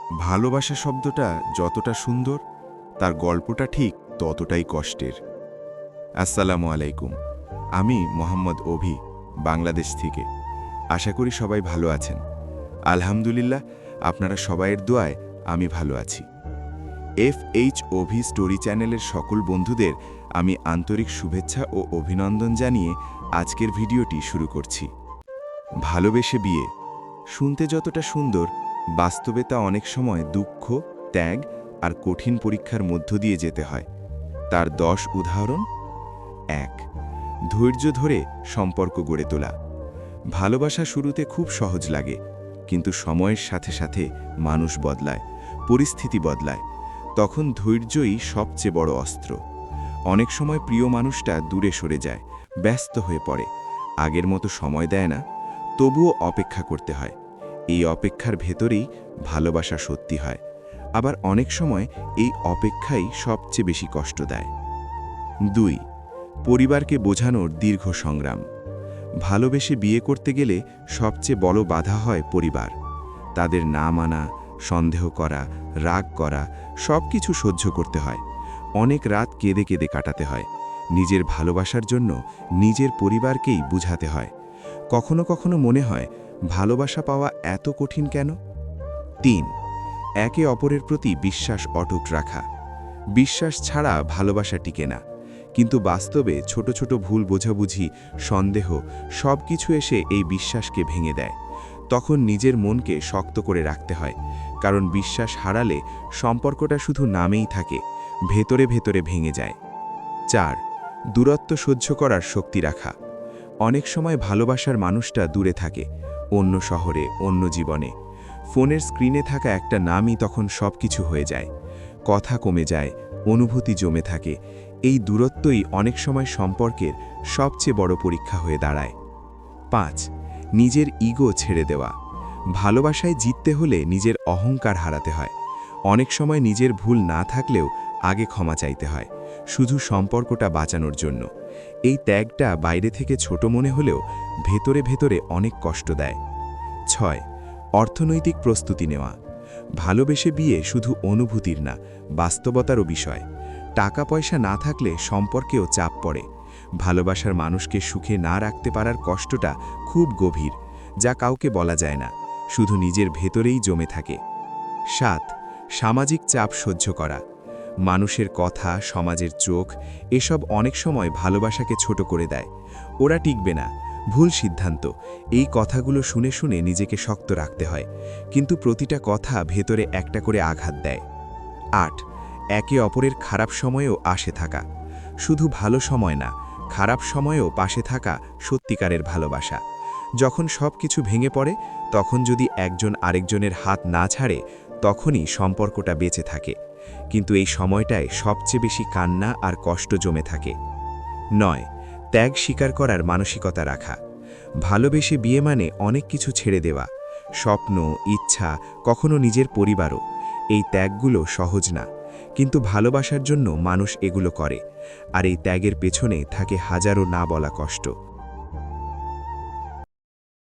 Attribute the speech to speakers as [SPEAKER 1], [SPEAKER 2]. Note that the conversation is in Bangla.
[SPEAKER 1] ভালোবাসা শব্দটা যতটা সুন্দর, তার গল্পটা ঠিক ততটাই কষ্টের। আসসালামু আলাইকুম। আমি মোহাম্মদ অভি, বাংলাদেশ থেকে। আশা করি সবাই ভালো আছেন। আলহামদুলিল্লাহ, আপনারা সবাইয়ের দোয়ায় আমি ভালো আছি। FH স্টোরি চ্যানেলের সকল বন্ধুদের আমি আন্তরিক শুভেচ্ছা ও অভিনন্দন জানিয়ে আজকের ভিডিওটি শুরু করছি। ভালোবেসে বিয়ে শুনতে যতটা সুন্দর, বাস্তবে তা অনেক সময় দুঃখ, ত্যাগ আর কঠিন পরীক্ষার মধ্য দিয়ে যেতে হয়। তার 10 উদাহরণ। 1. ধৈর্য ধরে সম্পর্ক গড়ে তোলা। ভালোবাসা শুরুতে খুব সহজ লাগে, কিন্তু সময়ের সাথে সাথে মানুষ বদলায়, পরিস্থিতি বদলায়। তখন ধৈর্যই সবচেয়ে বড় অস্ত্র। অনেক সময় প্রিয় মানুষটা দূরে সরে যায়, ব্যস্ত হয়ে পড়ে, আগের মতো সময় দেয় না, তবুও অপেক্ষা করতে হয়। এই অপেক্ষার ভেতরেই ভালোবাসা সত্যি হয়। আবার অনেক সময় এই অপেক্ষাই সবচেয়ে বেশি কষ্ট দেয়। 2. পরিবারকে বোঝানোর দীর্ঘ সংগ্রাম। ভালোবেসে বিয়ে করতে গেলে সবচেয়ে বড় বাধা হয় পরিবার। তাদের না মানা, সন্দেহ করা, রাগ করা, সব কিছু সহ্য করতে হয়। অনেক রাত কেঁদে কেঁদে কাটাতে হয়। নিজের ভালোবাসার জন্য নিজের পরিবারকেই বুঝাতে হয়। কখনো কখনো মনে হয়, ভালোবাসা পাওয়া এত কঠিন কেন? 3. একে অপরের প্রতি বিশ্বাস অটুট রাখা। বিশ্বাস ছাড়া ভালোবাসা টিকে না, কিন্তু বাস্তবে ছোট ছোট ভুল বোঝাবুঝি, সন্দেহ সব কিছু এসে এই বিশ্বাসকে ভেঙে দেয়। তখন নিজের মনকে শক্ত করে রাখতে হয়, কারণ বিশ্বাস হারালে সম্পর্কটা শুধু নামেই থাকে, ভেতরে ভেতরে ভেঙে যায়। 4. দূরত্ব সহ্য করার শক্তি রাখা। অনেক সময় ভালোবাসার মানুষটা দূরে থাকে, অন্য শহরে, অন্য জীবনে। ফোনের স্ক্রিনে থাকা একটা নামই তখন সব কিছু হয়ে যায়। কথা কমে যায়, অনুভূতি জমে থাকে। এই দূরত্বই অনেক সময় সম্পর্কের সবচেয়ে বড় পরীক্ষা হয়ে দাঁড়ায়। 5. নিজের ইগো ছেড়ে দেওয়া। ভালোবাসায় জিততে হলে নিজের অহংকার হারাতে হয়। অনেক সময় নিজের ভুল না থাকলেও আগে ক্ষমা চাইতে হয়, শুধু সম্পর্কটা বাঁচানোর জন্য। এই ত্যাগটা বাইরে থেকে ছোট মনে হলেও ভেতরে ভেতরে অনেক কষ্ট দেয়। 6. অর্থনৈতিক প্রস্তুতি নেওয়া। ভালোবেসে বিয়ে শুধু অনুভূতির না, বাস্তবতারও বিষয়। টাকা পয়সা না থাকলে সম্পর্কেও চাপ পড়ে। ভালোবাসার মানুষকে সুখে না রাখতে পারার কষ্টটা খুব গভীর, যা কাউকে বলা যায় না, শুধু নিজের ভেতরেই জমে থাকে। 7. সামাজিক চাপ সহ্য করা। মানুষের কথা, সমাজের চোখ, এসব অনেক সময় ভালোবাসাকে ছোট করে দেয়। ওরা টিকবে না, ভুল সিদ্ধান্ত, এই কথাগুলো শুনে শুনে নিজেকে শক্ত রাখতে হয়, কিন্তু প্রতিটা কথা ভেতরে একটা করে আঘাত দেয়। 8. একে অপরের খারাপ সময়েও আসে থাকা। শুধু ভালো সময় না, খারাপ সময়েও পাশে থাকা সত্যিকারের ভালোবাসা। যখন সব কিছু ভেঙে পড়ে, তখন যদি একজন আরেকজনের হাত না ছাড়ে, তখনই সম্পর্কটা বেঁচে থাকে। কিন্তু এই সময়টায় সবচেয়ে বেশি কান্না আর কষ্ট জমে থাকে। 9. ত্যাগ স্বীকার করার মানসিকতা রাখা। ভালোবেসে বিয়ে মানে অনেক কিছু ছেড়ে দেওয়া, স্বপ্ন, ইচ্ছা, কখনো নিজের পরিবারও। এই ত্যাগগুলো সহজ না, কিন্তু ভালোবাসার জন্য মানুষ এগুলো করে। আর এই ত্যাগের পেছনে থাকে হাজারো না বলা কষ্ট।